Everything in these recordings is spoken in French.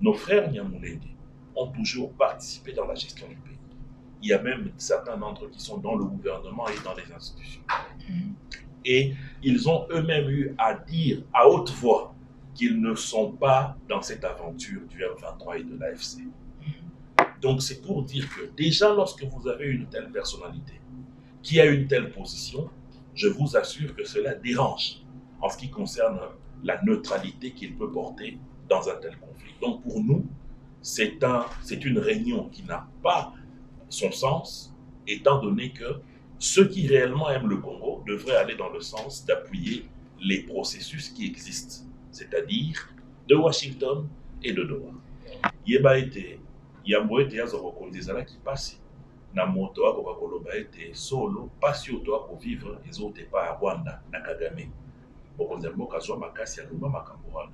Nos frères Nyamulenge ont toujours participé dans la gestion du pays. Il y a même certains d'entre eux qui sont dans le gouvernement et dans les institutions. Et ils ont eux-mêmes eu à dire à haute voix qu'ils ne sont pas dans cette aventure du M23 et de l'AFC. Donc c'est pour dire que déjà lorsque vous avez une telle personnalité qui a une telle position, je vous assure que cela dérange en ce qui concerne la neutralité qu'il peut porter dans un tel conflit. Donc pour nous, c'est une réunion qui n'a pas son sens, étant donné que ceux qui réellement aiment le Congo devraient aller dans le sens d'appuyer les processus qui existent, c'est-à-dire de Washington et de Doha. Yeba ete yambo ete yaza kokonzi ezalaki pasi na moto akoka koloba ete solo pasi oyo toakovivre ezotepa ya Rwanda na Kagame bokonzi ya mboka azwa makasi aloba makambo wana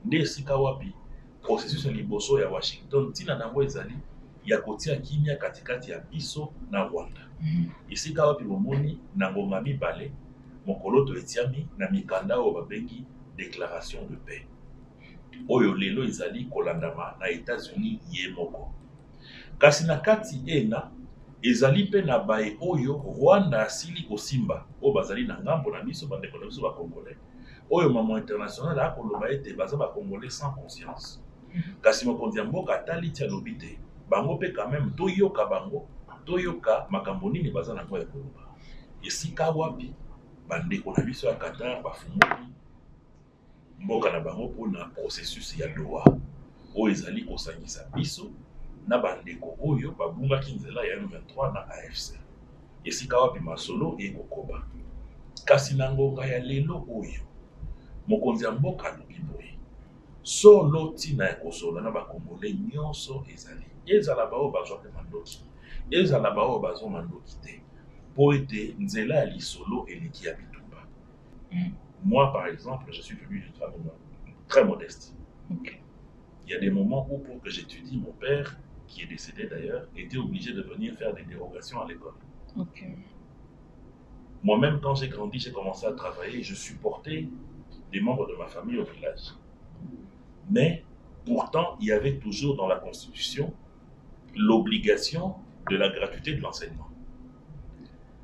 nde esika wapi processus ya liboso ya Washington ntina nango ezali ya kotia kimia katikati ya biso na Rwanda. Esika wapi bomoni na ngonga mibale mokolo to etiami na mikanda oyo babengi déclaration de paix. Oyo lelo ezali kolandama na États-Unis ye moko. Kasi na kati ena ezali pe na baye oyo Rwanda asili kosimba oyo bazali na ngambo na biso bandeko na biso ba Congolais. Oyo mama international akoloba ete baza ba Congolais sans conscience. Kasi mokonzi ya mboka atali tia lobite bango pe quand même toyoka bango toyoka makambo nini baza na ngo ya koloba. Esika wapi bandeko na biso ya Qatar bafungoli mboka na bango mpona processus ya Doha oyo ezali kosangisa biso na bandeko oyo babungaki nzela ya M23 na AFC. Esika wapi masolo ekokoba. Kasi na ngonga ya lelo oyo mokonzi ya mboka alobi boye solo ntina ya kosola na bakongole nyonso ezali ezala bao bazwa mpe mandoki ezala bao bazwa mandoki te po ete nzela ya lisolo eleki ya bitumba. Moi par exemple je suis venu d'une famille très modeste. Il y a des moments où pour que j'étudie, mon père qui est décédé d'ailleurs était obligé de venir faire des dérogations à l'école. Moi-même quand j'ai grandi, j'ai commencé à travailler, je supportais des membres de ma famille au village. Mais pourtant, il y avait toujours dans la Constitution l'obligation de la gratuité de l'enseignement.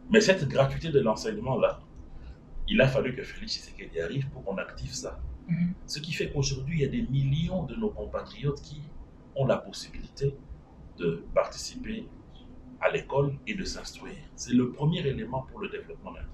Mais cette gratuité de l'enseignement-là, il a fallu que Félix Tshisekedi arrive pour qu'on active ça. Ce qui fait qu'aujourd'hui, il y a des millions de nos compatriotes qui ont la possibilité de participer à l'école et de s'instruire. C'est le premier élément pour le développement d'un pays.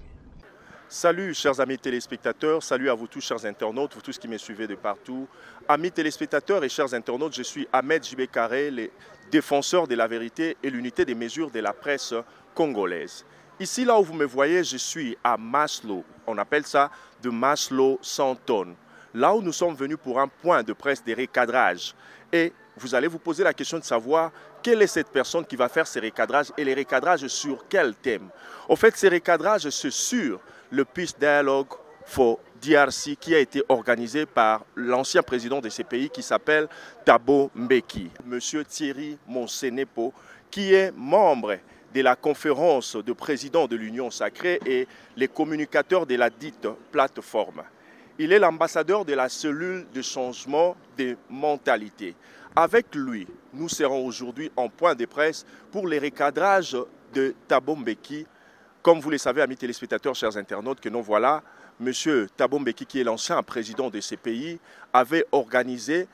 Salut chers amis téléspectateurs, salut à vous tous chers internautes, vous tous qui me suivez de partout. Amis téléspectateurs et chers internautes, je suis Ahmed Jibé-Karé, le défenseur de la vérité et l'unité des mesures de la presse congolaise. Ici, là où vous me voyez, je suis à Maslo, on appelle ça de Maslo 100 tonnes. Là où nous sommes venus pour un point de presse de recadrage. Et vous allez vous poser la question de savoir quelle est cette personne qui va faire ces recadrages et les recadrages sur quel thème. En fait, ces recadrages, c'est sur le Peace Dialogue for DRC qui a été organisé par l'ancien président de ces pays qui s'appelle Thabo Mbeki. Monsieur Thierry Monsenepo, qui est membre de la conférence de présidents de l'Union sacrée et les communicateurs de la dite plateforme. Il est l'ambassadeur de la cellule de changement des mentalités. Avec lui, nous serons aujourd'hui en point de presse pour les recadrages de Thabo Mbeki. Comme vous le savez, amis téléspectateurs, chers internautes, que nous voilà, M. Thabo Mbeki, qui est l'ancien président de ces pays, avait organisé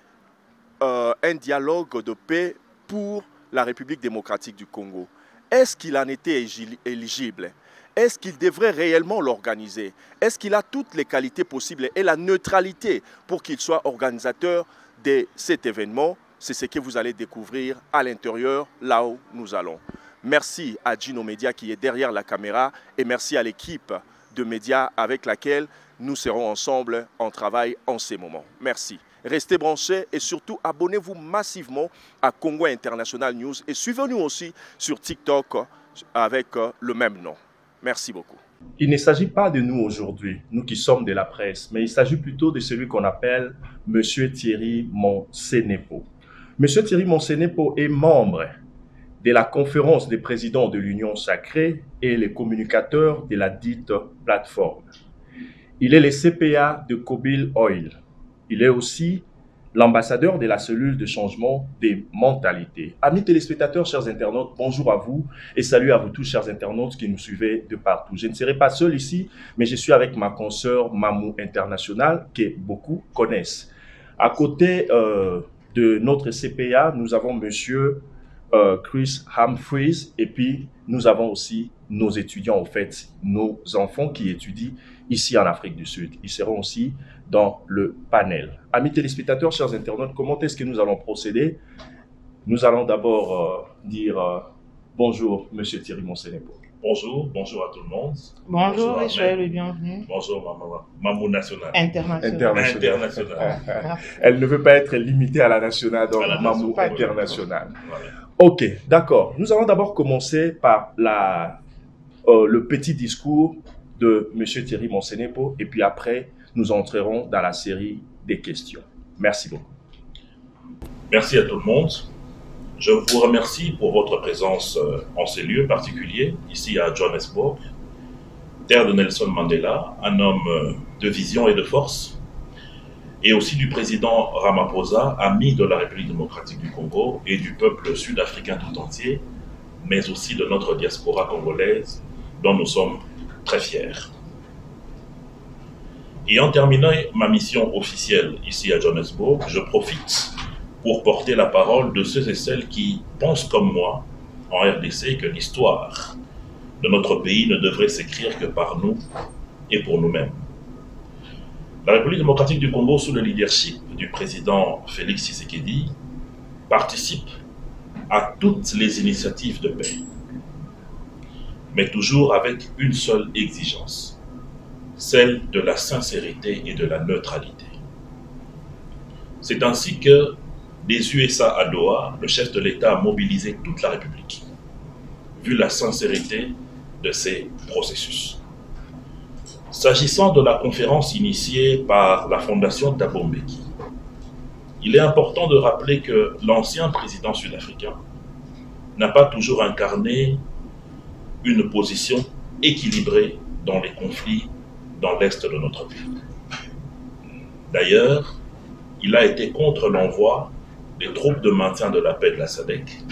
un dialogue de paix pour la République démocratique du Congo. Est-ce qu'il en était éligible? Est-ce qu'il devrait réellement l'organiser? Est-ce qu'il a toutes les qualités possibles et la neutralité pour qu'il soit organisateur de cet événement? C'est ce que vous allez découvrir à l'intérieur, là où nous allons. Merci à Gino Media qui est derrière la caméra et merci à l'équipe de médias avec laquelle nous serons ensemble en travail en ces moments. Merci. Restez branchés et surtout abonnez-vous massivement à Congo International News et suivez-nous aussi sur TikTok avec le même nom. Merci beaucoup. Il ne s'agit pas de nous aujourd'hui, nous qui sommes de la presse, mais il s'agit plutôt de celui qu'on appelle M. Thierry Monsenepo. M. Thierry Monsenepo est membre de la conférence des présidents de l'Union sacrée et les communicateurs de la dite plateforme. Il est le CPA de Kobil Oil. Il est aussi l'ambassadeur de la cellule de changement des mentalités. Amis téléspectateurs, chers internautes, bonjour à vous et salut à vous tous, chers internautes qui nous suivez de partout. Je ne serai pas seul ici, mais je suis avec ma consoeur Mamou International, que beaucoup connaissent. À côté de notre CPA, nous avons monsieur Chris Humphries et puis nous avons aussi nos étudiants, en fait, nos enfants qui étudient ici en Afrique du Sud. Ils seront aussi dans le panel. Amis téléspectateurs, chers internautes, comment est-ce que nous allons procéder? Nous allons d'abord dire bonjour, monsieur Thierry Monsenepo. Bonjour, bonjour à tout le monde. Bonjour et soyez le bienvenu. Bonjour, Mamou National. International. Elle ne veut pas être limitée à la nationale, donc Mamou International. Voilà. Ok, d'accord. Nous allons d'abord commencer par le petit discours de monsieur Thierry Monsenepo et puis après, nous entrerons dans la série des questions. Merci beaucoup. Merci à tout le monde. Je vous remercie pour votre présence en ces lieux particuliers, ici à Johannesburg, terre de Nelson Mandela, un homme de vision et de force, et aussi du président Ramaphosa, ami de la République démocratique du Congo et du peuple sud-africain tout entier, mais aussi de notre diaspora congolaise, dont nous sommes très fiers. Et en terminant ma mission officielle ici à Johannesburg, je profite pour porter la parole de ceux et celles qui pensent comme moi, en RDC, que l'histoire de notre pays ne devrait s'écrire que par nous et pour nous-mêmes. La République démocratique du Congo, sous le leadership du président Félix Tshisekedi, participe à toutes les initiatives de paix, mais toujours avec une seule exigence, celle de la sincérité et de la neutralité. C'est ainsi que, des USA à Doha, le chef de l'État a mobilisé toute la République, vu la sincérité de ces processus. S'agissant de la conférence initiée par la Fondation Thabo Mbeki, il est important de rappeler que l'ancien président sud-africain n'a pas toujours incarné une position équilibrée dans les conflits dans l'est de notre pays. D'ailleurs, il a été contre l'envoi des troupes de maintien de la paix de la SADC,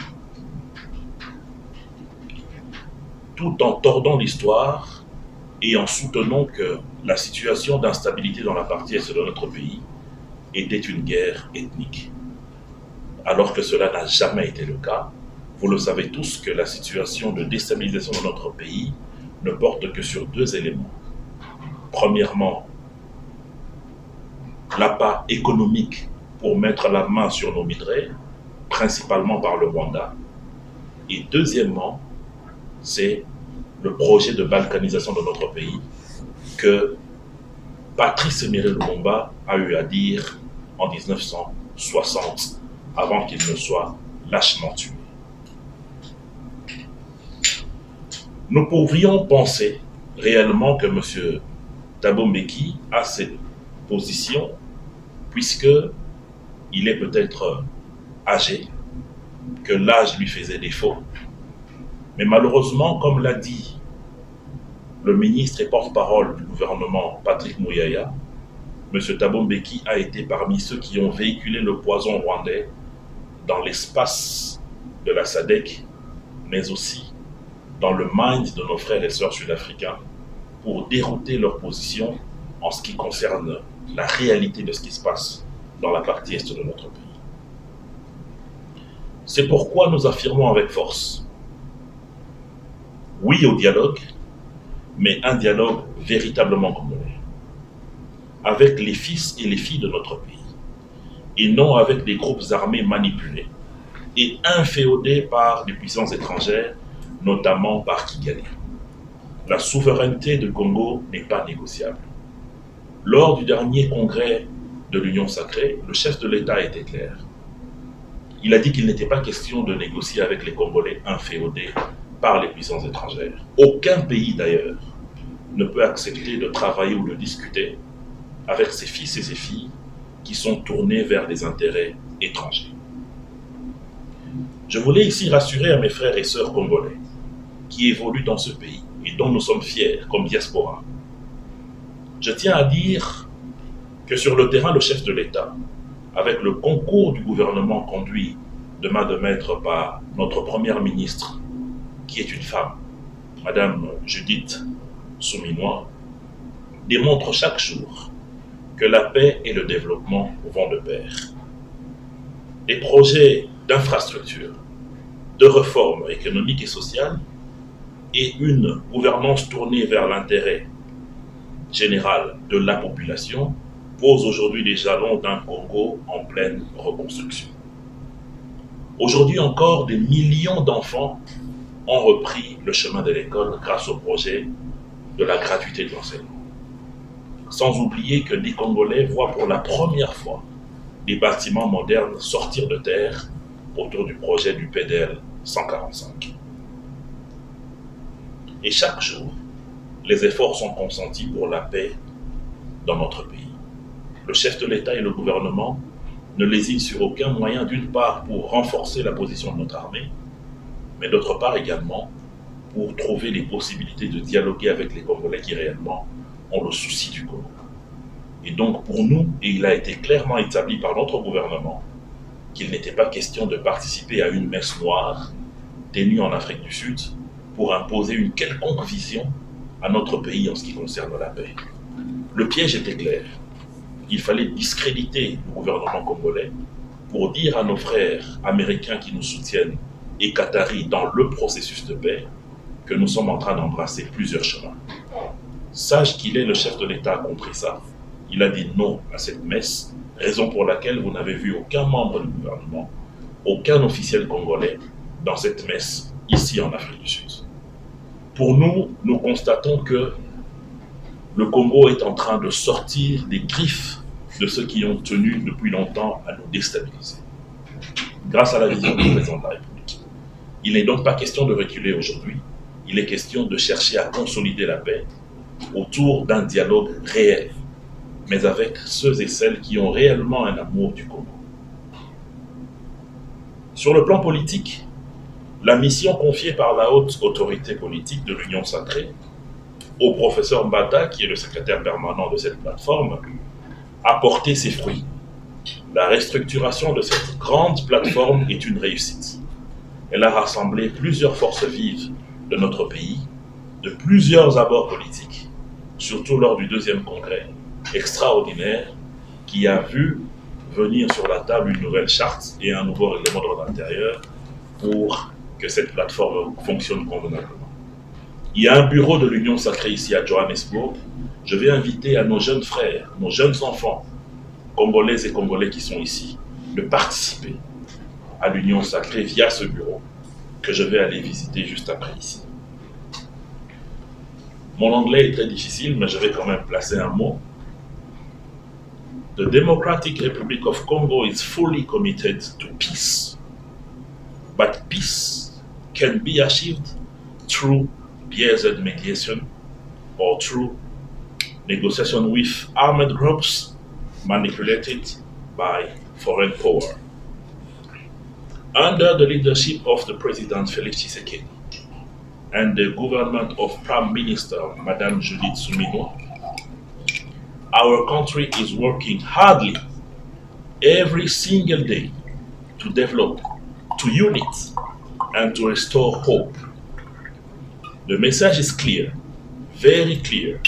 tout en tordant l'histoire et en soutenant que la situation d'instabilité dans la partie est de notre pays était une guerre ethnique. Alors que cela n'a jamais été le cas, vous le savez tous que la situation de déstabilisation de notre pays ne porte que sur deux éléments. Premièrement, l'appât économique pour mettre la main sur nos minerais, principalement par le Rwanda. Et deuxièmement, c'est le projet de balkanisation de notre pays que Patrice Emery Lumumba a eu à dire en 1960, avant qu'il ne soit lâchement tué. Nous pourrions penser réellement que M. Thabo Mbeki a cette position puisque il est peut-être âgé, que l'âge lui faisait défaut. Mais malheureusement, comme l'a dit le ministre et porte-parole du gouvernement, Patrick Muyaya, M. Thabo Mbeki a été parmi ceux qui ont véhiculé le poison rwandais dans l'espace de la SADC, mais aussi dans le mind de nos frères et sœurs sud-africains pour dérouter leur position en ce qui concerne la réalité de ce qui se passe dans la partie est de notre pays. C'est pourquoi nous affirmons avec force, oui au dialogue, mais un dialogue véritablement congolais, avec les fils et les filles de notre pays, et non avec des groupes armés manipulés et inféodés par des puissances étrangères, notamment par Kigali. La souveraineté du Congo n'est pas négociable. Lors du dernier congrès de l'Union sacrée, le chef de l'État était clair. Il a dit qu'il n'était pas question de négocier avec les Congolais inféodés par les puissances étrangères. Aucun pays d'ailleurs ne peut accepter de travailler ou de discuter avec ses fils et ses filles qui sont tournés vers des intérêts étrangers. Je voulais ici rassurer à mes frères et sœurs congolais qui évoluent dans ce pays et dont nous sommes fiers comme diaspora. Je tiens à dire que sur le terrain, le chef de l'État avec le concours du gouvernement conduit de main de maître par notre première ministre, qui est une femme, Madame Judith Souminois, démontre chaque jour que la paix et le développement vont de pair. Des projets d'infrastructure, de réformes économiques et sociales et une gouvernance tournée vers l'intérêt général de la population posent aujourd'hui les jalons d'un Congo en pleine reconstruction. Aujourd'hui encore, des millions d'enfants ont repris le chemin de l'école grâce au projet de la gratuité de l'enseignement. Sans oublier que des Congolais voient pour la première fois des bâtiments modernes sortir de terre autour du projet du PDL 145. Et chaque jour, les efforts sont consentis pour la paix dans notre pays. Le chef de l'État et le gouvernement ne lésinent sur aucun moyen, d'une part pour renforcer la position de notre armée, mais d'autre part également pour trouver les possibilités de dialoguer avec les Congolais qui réellement ont le souci du Congo. Et donc pour nous, et il a été clairement établi par notre gouvernement, qu'il n'était pas question de participer à une messe noire tenue en Afrique du Sud pour imposer une quelconque vision à notre pays en ce qui concerne la paix. Le piège était clair. Il fallait discréditer le gouvernement congolais pour dire à nos frères américains qui nous soutiennent et qataris dans le processus de paix que nous sommes en train d'embrasser plusieurs chemins. Sage qu'il est, le chef de l'État a compris ça. Il a dit non à cette messe, raison pour laquelle vous n'avez vu aucun membre du gouvernement, aucun officiel congolais dans cette messe ici en Afrique du Sud. Pour nous, nous constatons que le Congo est en train de sortir des griffes de ceux qui ont tenu depuis longtemps à nous déstabiliser, grâce à la vision du président de la République. Il n'est donc pas question de reculer aujourd'hui, il est question de chercher à consolider la paix autour d'un dialogue réel, mais avec ceux et celles qui ont réellement un amour du Congo. Sur le plan politique, la mission confiée par la haute autorité politique de l'Union sacrée au professeur Mbata, qui est le secrétaire permanent de cette plateforme, a porté ses fruits. La restructuration de cette grande plateforme est une réussite. Elle a rassemblé plusieurs forces vives de notre pays, de plusieurs abords politiques, surtout lors du deuxième congrès extraordinaire qui a vu venir sur la table une nouvelle charte et un nouveau règlement d'ordre intérieur pour que cette plateforme fonctionne convenablement. Il y a un bureau de l'Union sacrée ici à Johannesburg. Je vais inviter à nos jeunes frères, nos jeunes enfants, congolaises et congolais qui sont ici, de participer à l'Union sacrée via ce bureau que je vais aller visiter juste après ici. Mon anglais est très difficile, mais je vais quand même placer un mot. The Democratic Republic of Congo is fully committed to peace. But peace can be achieved through BSZ mediation or through negotiation with armed groups manipulated by foreign power. Under the leadership of the President Felix Tshisekedi and the government of Prime Minister Madame Judith Souminois, our country is working hardly every single day to develop, to unite, and to restore hope. The message is clear, very clear.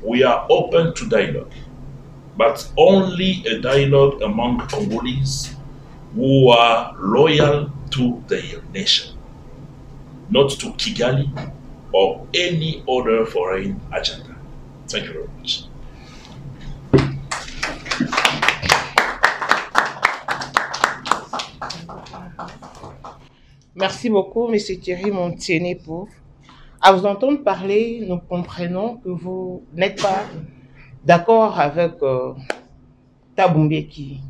We are open to dialogue, but only a dialogue among Congolese who are loyal to their nation, not to Kigali or any other foreign agenda. Thank you very much. Merci beaucoup, M. Thierry Montsienepo. À vous entendre parler, nous comprenons que vous n'êtes pas d'accord avec Thabo Mbeki.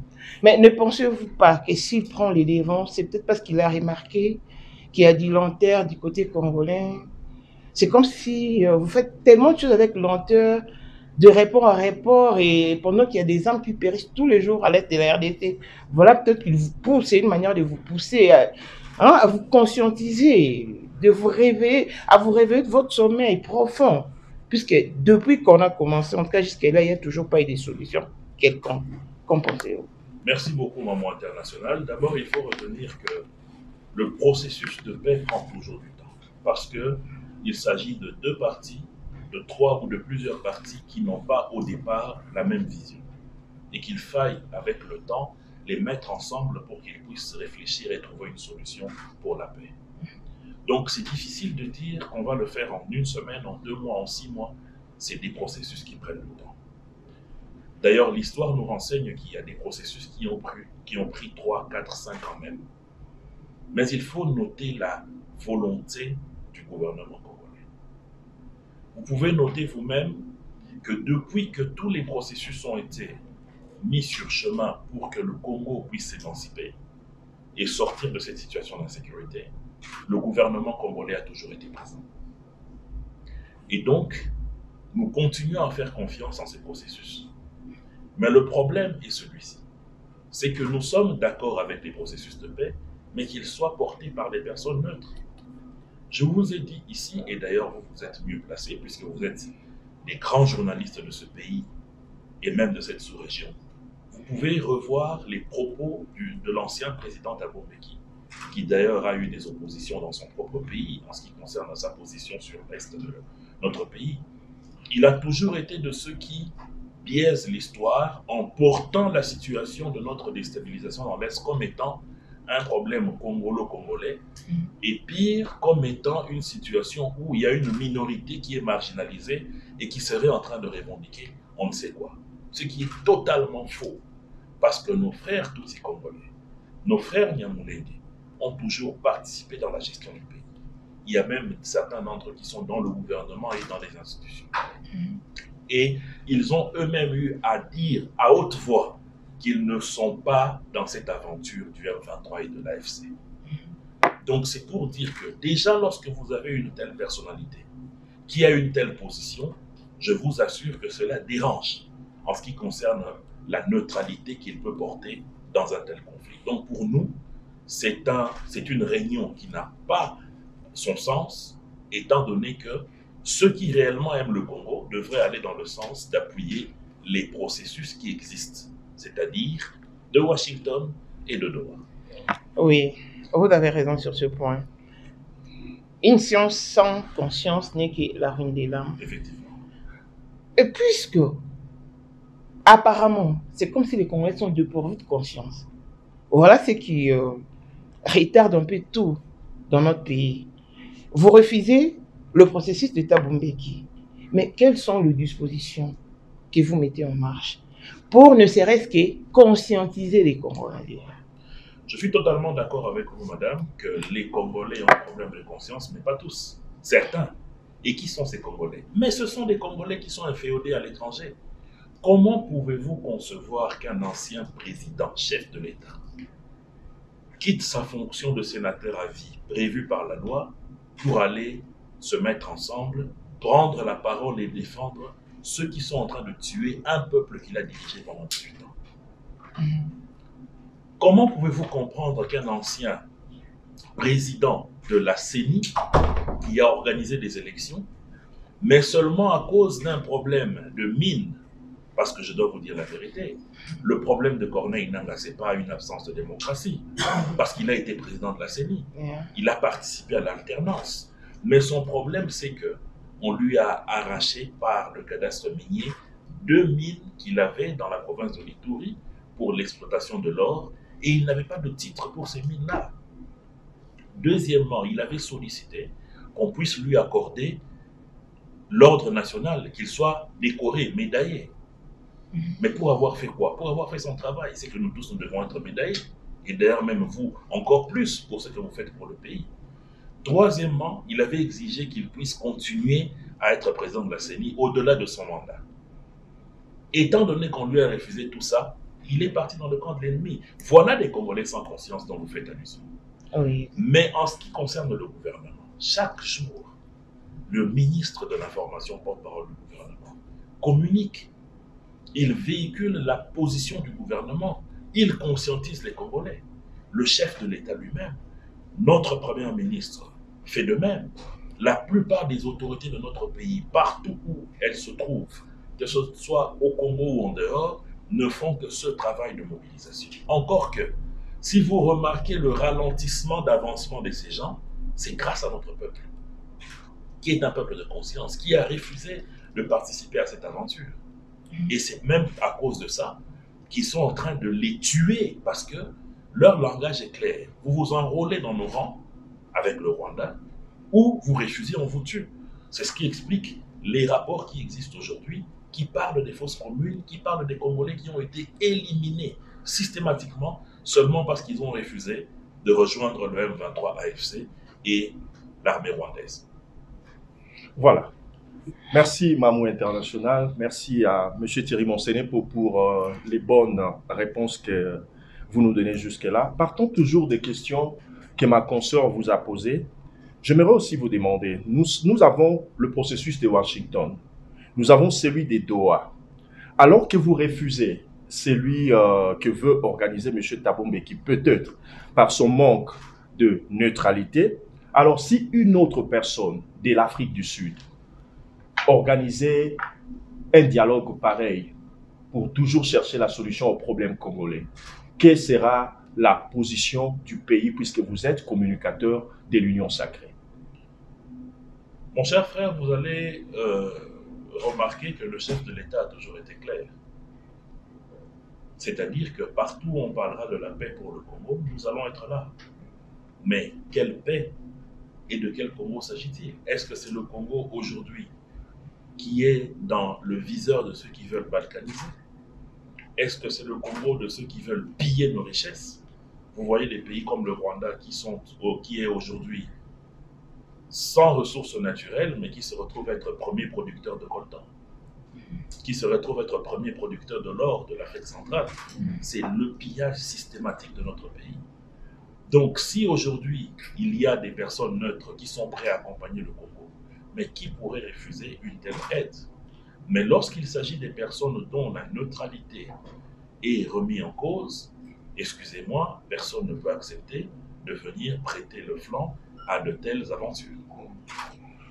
Mais ne pensez-vous pas que s'il prend les devants, c'est peut-être parce qu'il a remarqué qu'il y a du lenteur du côté congolais. C'est comme si vous faites tellement de choses avec lenteur, de rapport à rapport, et pendant qu'il y a des âmes qui périssent tous les jours à l'aide de la RDC. Voilà, peut-être qu'il vous pousse, c'est une manière de vous pousser à vous conscientiser, de vous réveiller, à vous réveiller de votre sommeil profond. Puisque depuis qu'on a commencé, en tout cas jusqu'à là, il n'y a toujours pas eu de solution quelconque. Qu'en pensez-vous? Merci beaucoup, Maman International. D'abord, il faut retenir que le processus de paix prend toujours du temps. Parce qu'il s'agit de deux parties, de trois ou de plusieurs parties qui n'ont pas au départ la même vision. Et qu'il faille, avec le temps, les mettre ensemble pour qu'ils puissent réfléchir et trouver une solution pour la paix. Donc c'est difficile de dire qu'on va le faire en une semaine, en 2 mois, en 6 mois. C'est des processus qui prennent le temps. D'ailleurs, l'histoire nous renseigne qu'il y a des processus qui ont pris 3, 4, 5 ans même. Mais il faut noter la volonté du gouvernement congolais. Vous pouvez noter vous-même que depuis que tous les processus ont été mis sur chemin pour que le Congo puisse s'émanciper et sortir de cette situation d'insécurité, le gouvernement congolais a toujours été présent. Et donc, nous continuons à faire confiance en ces processus. Mais le problème est celui-ci. C'est que nous sommes d'accord avec les processus de paix, mais qu'ils soient portés par des personnes neutres. Je vous ai dit ici, et d'ailleurs vous êtes mieux placés, puisque vous êtes des grands journalistes de ce pays, et même de cette sous-région, vous pouvez revoir les propos de l'ancien président Thabo Mbeki, qui d'ailleurs a eu des oppositions dans son propre pays, en ce qui concerne sa position sur l'Est de notre pays. Il a toujours été de ceux qui biaisent l'histoire en portant la situation de notre déstabilisation dans l'Est comme étant un problème congolo-congolais, et pire, comme étant une situation où il y a une minorité qui est marginalisée et qui serait en train de revendiquer on ne sait quoi. Ce qui est totalement faux, parce que nos frères Tutsi congolais, nos frères Nyamulenge, ont toujours participé dans la gestion du pays. Il y a même certains d'entre eux qui sont dans le gouvernement et dans les institutions. Et ils ont eux-mêmes eu à dire à haute voix qu'ils ne sont pas dans cette aventure du M23 et de l'AFC. Donc c'est pour dire que déjà lorsque vous avez une telle personnalité qui a une telle position, je vous assure que cela dérange en ce qui concerne la neutralité qu'il peut porter dans un tel conflit. Donc pour nous, c'est une réunion qui n'a pas son sens, étant donné que ceux qui réellement aiment le Congo devraient aller dans le sens d'appuyer les processus qui existent, c'est-à-dire de Washington et de Doha. Oui, vous avez raison sur ce point. Une science sans conscience n'est que la ruine des lames. Effectivement. Et puisque, apparemment, c'est comme si les Congolais sont dépourvus de conscience. Voilà ce qui retarde un peu tout dans notre pays. Vous refusez le processus de Thabo Mbeki. Mais quelles sont les dispositions que vous mettez en marche pour ne serait-ce que conscientiser les Congolais? Je suis totalement d'accord avec vous, madame, que les Congolais ont un problème de conscience, mais pas tous. Certains. Et qui sont ces Congolais? Mais ce sont des Congolais qui sont inféodés à l'étranger. Comment pouvez-vous concevoir qu'un ancien président, chef de l'État, quitte sa fonction de sénateur à vie prévue par la loi pour aller se mettre ensemble, prendre la parole et défendre ceux qui sont en train de tuer un peuple qu'il a dirigé pendant 18 ans? Comment pouvez-vous comprendre qu'un ancien président de la CENI qui a organisé des élections, mais seulement à cause d'un problème de mine, parce que je dois vous dire la vérité, le problème de Corneille Nangaa, ce n'est pas une absence de démocratie, parce qu'il a été président de la CENI, il a participé à l'alternance, mais son problème c'est que on lui a arraché par le cadastre minier 2 mines qu'il avait dans la province de l'Ituri pour l'exploitation de l'or, et il n'avait pas de titre pour ces mines-là. Deuxièmement, il avait sollicité qu'on puisse lui accorder l'ordre national, qu'il soit décoré, médaillé. Mais pour avoir fait quoi? Pour avoir fait son travail. C'est que nous tous, nous devons être médaillés. Et d'ailleurs, même vous, encore plus pour ce que vous faites pour le pays. Troisièmement, il avait exigé qu'il puisse continuer à être président de la CENI au-delà de son mandat. Étant donné qu'on lui a refusé tout ça, il est parti dans le camp de l'ennemi. Voilà des Congolais sans conscience dont vous faites allusion. Oui. Mais en ce qui concerne le gouvernement, chaque jour, le ministre de l'Information, porte-parole du gouvernement, communique. Il véhicule la position du gouvernement. Il conscientise les Congolais. Le chef de l'État lui-même, notre Premier ministre, fait de même. La plupart des autorités de notre pays, partout où elles se trouvent, que ce soit au Congo ou en dehors, ne font que ce travail de mobilisation. Encore que, si vous remarquez le ralentissement d'avancement de ces gens, c'est grâce à notre peuple, qui est un peuple de conscience, qui a refusé de participer à cette aventure. Et c'est même à cause de ça qu'ils sont en train de les tuer, parce que leur langage est clair. Vous vous enrôlez dans nos rangs avec le Rwanda, ou vous refusez, on vous tue. C'est ce qui explique les rapports qui existent aujourd'hui, qui parlent des fausses communes, qui parlent des Congolais qui ont été éliminés systématiquement seulement parce qu'ils ont refusé de rejoindre le M23 AFC et l'armée rwandaise. Voilà. Merci Mamou International, merci à M. Thierry Monsenepo pour les bonnes réponses que vous nous donnez jusque-là. Partons toujours des questions que ma consoeur vous a posées. J'aimerais aussi vous demander, nous avons le processus de Washington, nous avons celui des Doha. Alors que vous refusez celui que veut organiser M. Thabo Mbeki, peut-être par son manque de neutralité, alors si une autre personne de l'Afrique du Sud organisait un dialogue pareil pour toujours chercher la solution au problème congolais, quelle sera la position du pays puisque vous êtes communicateur de l'Union sacrée? Mon cher frère, vous allez remarquer que le chef de l'État a toujours été clair. C'est-à-dire que partout où on parlera de la paix pour le Congo, nous allons être là. Mais quelle paix et de quel Congo s'agit-il? Est-ce que c'est le Congo aujourd'hui qui est dans le viseur de ceux qui veulent balkaniser? Est-ce que c'est le Congo de ceux qui veulent piller nos richesses? Vous voyez des pays comme le Rwanda qui est aujourd'hui sans ressources naturelles, mais qui se retrouve être premier producteur de coltan, qui se retrouve être premier producteur de l'or de l'Afrique centrale. C'est le pillage systématique de notre pays. Donc si aujourd'hui il y a des personnes neutres qui sont prêtes à accompagner le Congo, mais qui pourraient refuser une telle aide? Mais lorsqu'il s'agit des personnes dont la neutralité est remise en cause, excusez-moi, personne ne peut accepter de venir prêter le flanc à de telles aventures.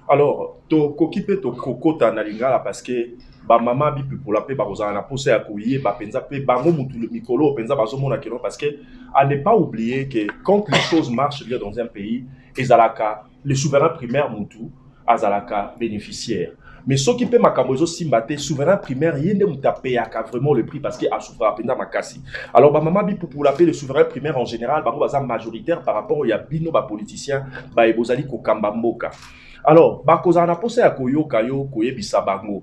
Alors, to kokipe to kokota na lingala parce que ba mama bi pour la paix ba kozana na pose ya kouye ba penza pe bango mutu le mikolo penza ba zo mona kelo parce que à ne pas oublier que quand les choses marchent bien dans un pays, ezalaka le souverain primaire mutu azalaka bénéficiaire. Mais ce qui peut makamozo simbate souverain primaire yende mutapé aka vraiment le prix parce que a souffert penda makasi. Alors ba mama bi pour la paix le souverain primaire en général bango baza majoritaire par rapport ya bino ba politicien ba ebozali ko kamba mboka. Alors bakozana pose ya koyoka yo koyebisa bango.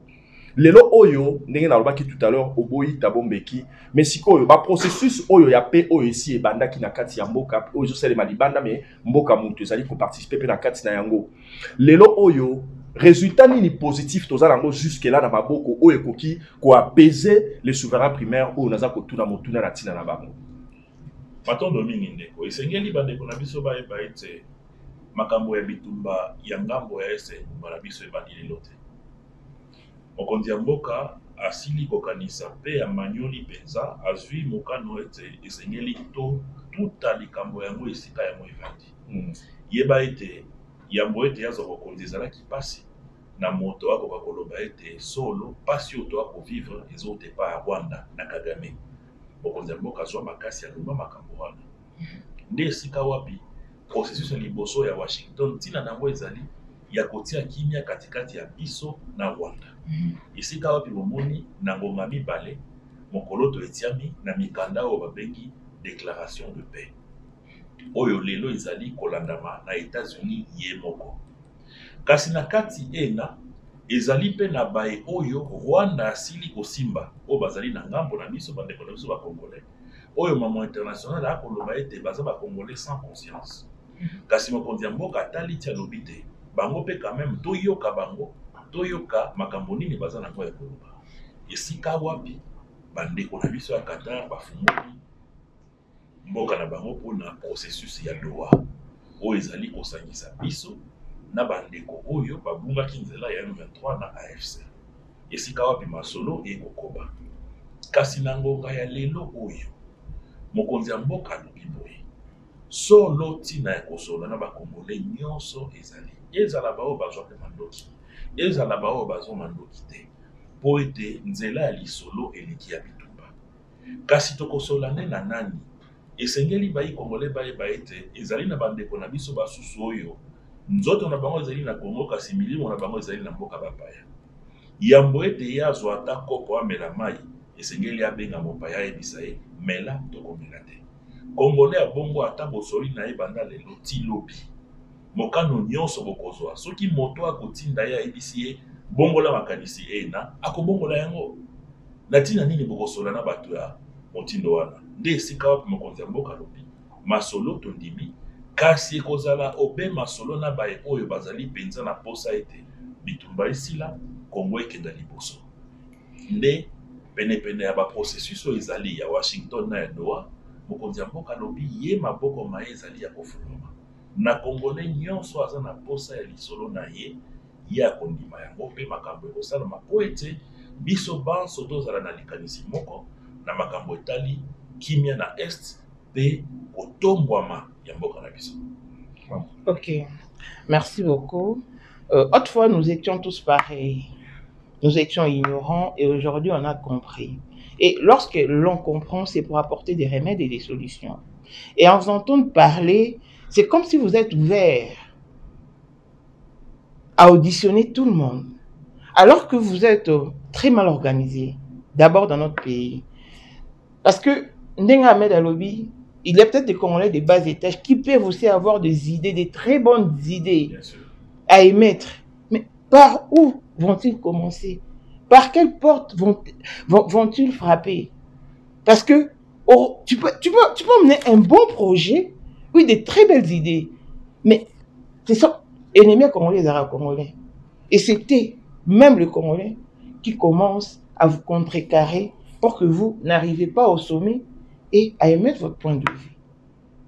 Lelo oyo ndenge na lobaki tout à l'heure oboyi Thabo Mbeki mais sikoyo ba processus oyo ya paix oyo esi ebanda ki na kati ya mboka oyo sele malibanda mais mboka mutu ezali ko participer pe na kati na yango. Lelo oyo résultat nini positif tozala ngo jusque là na maboko oyo ekoki ko apaiser les souverains primaires oyo naza ko tuna motuna na tina na bango. Matondo mingi ndeko esengeli bandeko na biso ba eba ete makambo ya bitumba ya ngambo ya ese na biso ebandi lelo te. Mokonzi ya mboka asili kokanisa pe ya manyoli penza azwi mokano ete esengeli tuta likambo yango esika yango evandi. Yeba ete yambo ete yaza kokonzi ezalaki pasi na moto akoka koloba ete solo pasi oyo toakovivre ezotepa ya Rwanda na Kagame. Mokonzi ya mboka azwa makasi aloba makambo wana. Nde esika wapi processus ya liboso ya Washington ntina nango ezali ya kotia kimia katikati ya biso na Rwanda. Esika wapi bomoni na ngonga mibale mokolo to etiami na mikanda oyo babengi déclaration de paix. Oyo lelo ezali kolandama na États-Unis ye moko. Kasi na kati ena ezali pe na bae oyo Rwanda asili kosimba oyo bazali na ngambo na biso bandeko na biso ba Congolais. Oyo mama international akoloba ete baza ba Congolais sans conscience. Kasi mokonzi ya mboka atali tia lobite bango pe quand même toyoka bango toyoka makambo nini baza na kwa ekoloba. Esika wapi bandeko na biso ya Qatar bafungoli mboka na bango mpona processus ya Doha oyo ezali kosangisa biso na bandeko oyo babungaki nzela ya M23 na AFC. Esika wapi masolo ekokoba. Kasi na ngonga ya lelo oyo mokonzi ya mboka alobi boye solo tina ya kosola na bakongolais nyonso ezali ezala bao bazwa pe mandoki ezala bao bazwa mandoki te po ete nzela ya lisolo eleki ya bitumba kasi tokosolane na nani esengeli bayi Congolais bayeba ete ezali na bandeko na biso basusu oyo nzoto na bango ezali na Congo kasi milimo na bango ezali na mboka bapaya yambo ete ye azwa ata kopo amela mai esengeli abenga mopaya ayebisa ye mela tokomela te Congolais abongo ata bosoli na ye banda lelo ti lobi mokano nyonso bokozwa soki moto akotinda ye ayebisi ye bongola makanisi ena akobongola yango na ntina nini bokosola na bato ya motindo wana nde esika wapi mokonzi ya mboka alobi masolo tondimi kasi ekozala obe masolo na baye oyo bazali mpenza na posa ete bitumba esila Kongo ekenda liboso nde penepene ya baprocessus oyo ezali ya Washington na ya Doha mokonzi ya mboka alobi ye maboko maye ezali ya kofuluma na Congolais nyonso aza na posa ya lisolo na ye ye akondima yango mpe makambo ekosalama po ete biso banso tozala na likanisi moko na makambo etali kimia na est mpe kotombwama ya mboka na biso. Ok, merci beaucoup. Autrefois, nous étions tous pareils. Nous étions ignorants et aujourd'hui, on a compris. Et lorsque l'on comprend, c'est pour apporter des remèdes et des solutions. Et en vous entendant parler, c'est comme si vous êtes ouvert à auditionner tout le monde. Alors que vous êtes très mal organisé, d'abord dans notre pays. Parce que Ndenga Ahmed Alobi, il y a peut-être des Congolais de bas étage qui peuvent aussi avoir des idées, des très bonnes idées à émettre. Mais par où vont-ils commencer? Par quelle porte vont-ils frapper? Parce que tu peux amener un bon projet, oui, des très belles idées, mais c'est ça, ennemis congolais, les arabes congolais. Et c'était même le Congolais qui commence à vous contrecarrer pour que vous n'arrivez pas au sommet et à émettre votre point de vue.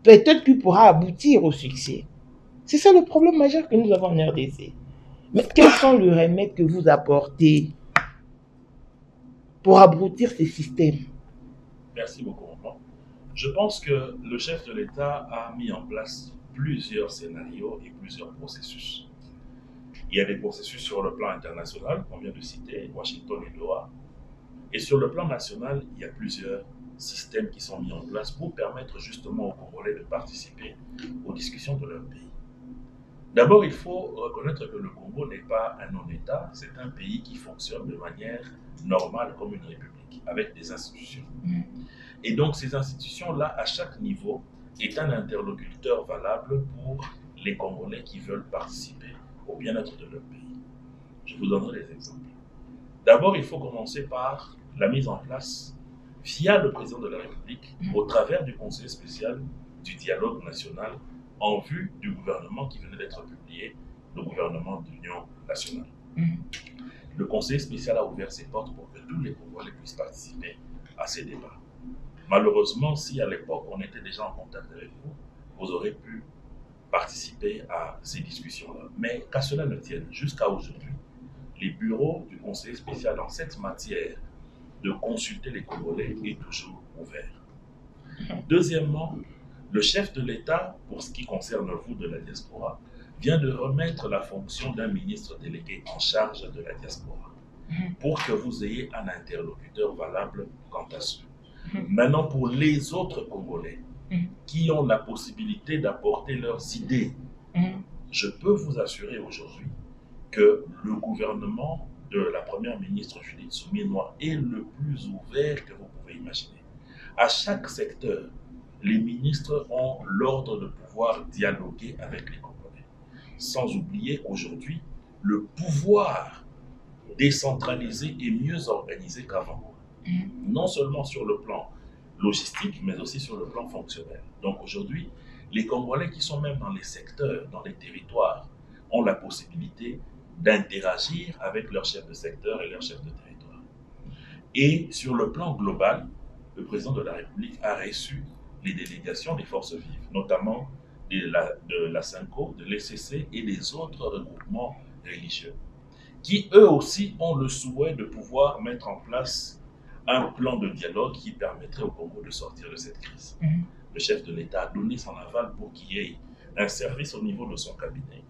Peut-être qu'il pourra aboutir au succès. C'est ça le problème majeur que nous avons en RDC. Mais quels sont les remèdes que vous apportez pour abrutir ces systèmes? Merci beaucoup. Je pense que le chef de l'État a mis en place plusieurs scénarios et plusieurs processus. Il y a des processus sur le plan international, qu'on vient de citer, Washington et Doha. Et sur le plan national, il y a plusieurs systèmes qui sont mis en place pour permettre justement aux Congolais de participer aux discussions de leur pays. D'abord, il faut reconnaître que le Congo n'est pas un non-État, c'est un pays qui fonctionne de manière normale comme une république, avec des institutions. Et donc ces institutions-là, à chaque niveau, est un interlocuteur valable pour les Congolais qui veulent participer au bien-être de leur pays. Je vous donnerai des exemples. D'abord, il faut commencer par la mise en place, via le président de la République, au travers du Conseil spécial du dialogue national, en vue du gouvernement qui venait d'être publié, le gouvernement d'union nationale. Le Conseil spécial a ouvert ses portes pour que tous les Congolais puissent participer à ces débats. Malheureusement, si à l'époque on était déjà en contact avec vous, vous aurez pu participer à ces discussions-là. Mais qu'à cela ne tienne, jusqu'à aujourd'hui, les bureaux du Conseil spécial en cette matière de consulter les Congolais est toujours ouvert. Deuxièmement, le chef de l'État, pour ce qui concerne vous de la diaspora, vient de remettre la fonction d'un ministre délégué en charge de la diaspora pour que vous ayez un interlocuteur valable quant à cela. Maintenant, pour les autres Congolais qui ont la possibilité d'apporter leurs idées, je peux vous assurer aujourd'hui que le gouvernement de la première ministre Judith Suminwa est le plus ouvert que vous pouvez imaginer. À chaque secteur, les ministres ont l'ordre de pouvoir dialoguer avec les Congolais. Sans oublier qu'aujourd'hui, le pouvoir décentralisé est mieux organisé qu'avant. Non seulement sur le plan logistique, mais aussi sur le plan fonctionnel. Donc aujourd'hui, les Congolais qui sont même dans les secteurs, dans les territoires, ont la possibilité d'interagir avec leurs chefs de secteur et leurs chefs de territoire. Et sur le plan global, le président de la République a reçu les délégations des forces vives, notamment de la SENCO, de l'ECC et des autres regroupements religieux, qui eux aussi ont le souhait de pouvoir mettre en place un plan de dialogue qui permettrait au Congo de sortir de cette crise. Le chef de l'État a donné son aval pour qu'il y ait un service au niveau de son cabinet,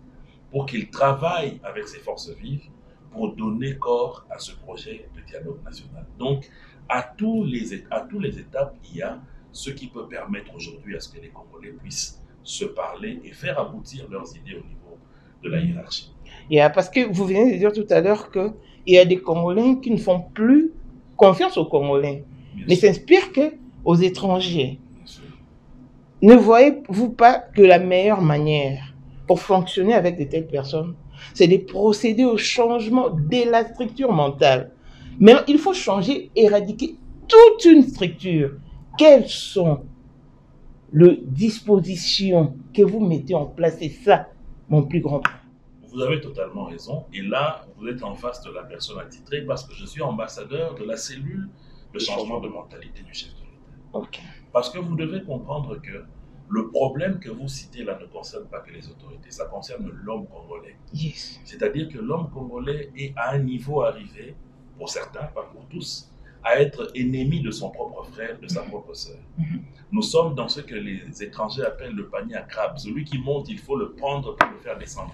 pour qu'il travaille avec ses forces vives pour donner corps à ce projet de dialogue national. Donc, À tous les étapes, il y a ce qui peut permettre aujourd'hui à ce que les Congolais puissent se parler et faire aboutir leurs idées au niveau de la hiérarchie. Parce que vous venez de dire tout à l'heure qu'il y a des Congolais qui ne font plus confiance aux Congolais, mais s'inspirent qu'aux étrangers. Ne voyez-vous pas que la meilleure manière pour fonctionner avec de telles personnes, c'est de procéder au changement de la structure mentale? Mais il faut changer, éradiquer toute une structure. Quelles sont les dispositions que vous mettez en place? C'est ça, mon plus grand point. Vous avez totalement raison. Et là, vous êtes en face de la personne attitrée parce que je suis ambassadeur de la cellule de changement de mentalité du chef de l'État. Okay. Parce que vous devez comprendre que le problème que vous citez là ne concerne pas que les autorités, ça concerne l'homme congolais. Yes. C'est-à-dire que l'homme congolais est à un niveau arrivé, pour certains, pas pour tous, à être ennemi de son propre frère, de sa propre sœur. Nous sommes dans ce que les étrangers appellent le panier à crabes. Celui qui monte, il faut le prendre pour le faire descendre.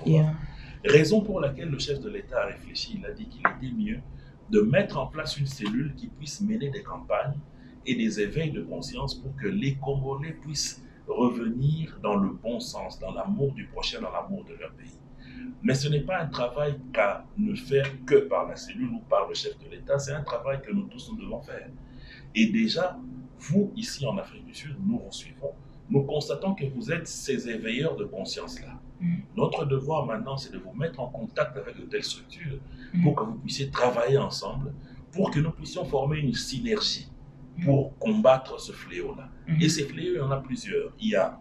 Raison pour laquelle le chef de l'État a réfléchi, il a dit qu'il était mieux de mettre en place une cellule qui puisse mener des campagnes et des éveils de conscience pour que les Congolais puissent revenir dans le bon sens, dans l'amour du prochain, dans l'amour de leur pays. Mais ce n'est pas un travail qu'à ne faire que par la cellule ou par le chef de l'État, c'est un travail que nous tous nous devons faire. Et déjà, vous, ici en Afrique du Sud, nous vous suivons, nous constatons que vous êtes ces éveilleurs de conscience-là. Notre devoir maintenant, c'est de vous mettre en contact avec de telles structures pour que vous puissiez travailler ensemble, pour que nous puissions former une synergie pour combattre ce fléau-là. Et ces fléaux, il y en a plusieurs. Il y a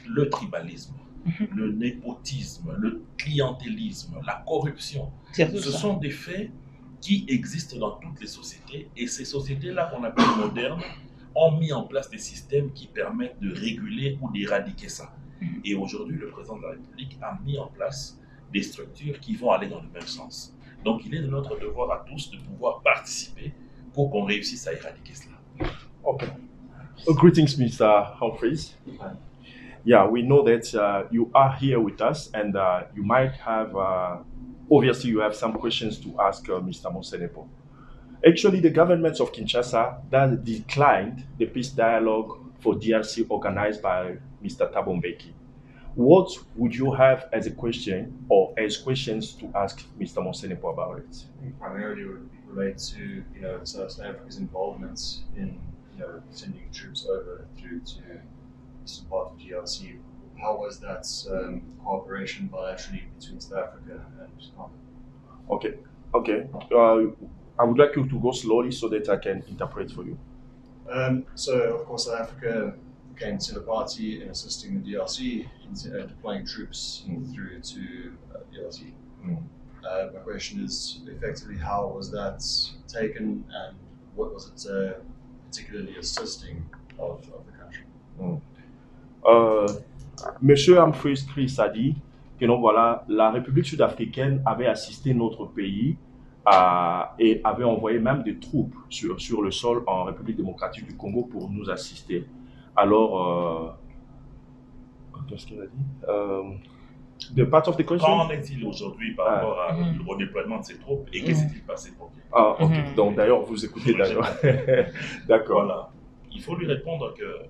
le tribalisme, le népotisme, le clientélisme, la corruption. Ce sont des faits qui existent dans toutes les sociétés, et ces sociétés-là qu'on appelle modernes ont mis en place des systèmes qui permettent de réguler ou d'éradiquer ça. Et aujourd'hui, le président de la République a mis en place des structures qui vont aller dans le même sens. Donc, il est de notre devoir à tous de pouvoir participer pour qu'on réussisse à éradiquer cela. Okay. Greetings, Mr. Humphreys. Yeah, we know that you are here with us, and you might have, obviously, you have some questions to ask Mr. Monsenepo. Actually, the government of Kinshasa that declined the peace dialogue for DRC organized by Mr. Thabo Mbeki. What would you have as a question or as questions to ask Mr. Monsenepo about it? Primarily, it would relate to South Africa's involvement in sending troops over through to eastern part of DRC. How was that cooperation bilaterally between South Africa and Congo? Okay. I would like you to go slowly so that I can interpret for you. So, of course, South Africa came to the party in assisting the DRC in deploying troops through to DRC. My question is, effectively, how was that taken, and what was it particularly assisting of the country? Monsieur Humphreys Chris a dit que donc, voilà, la République sud-africaine avait assisté notre pays et avait envoyé même des troupes sur le sol en République démocratique du Congo pour nous assister. Alors, qu'est-ce qu'il a dit? The part of the question? Qu'en est-il aujourd'hui par rapport au déploiement de ces troupes et qu'est-ce qui s'est passé pour lui? Ok. Donc d'ailleurs, vous écoutez d'ailleurs. D'accord. Voilà. Il faut lui répondre que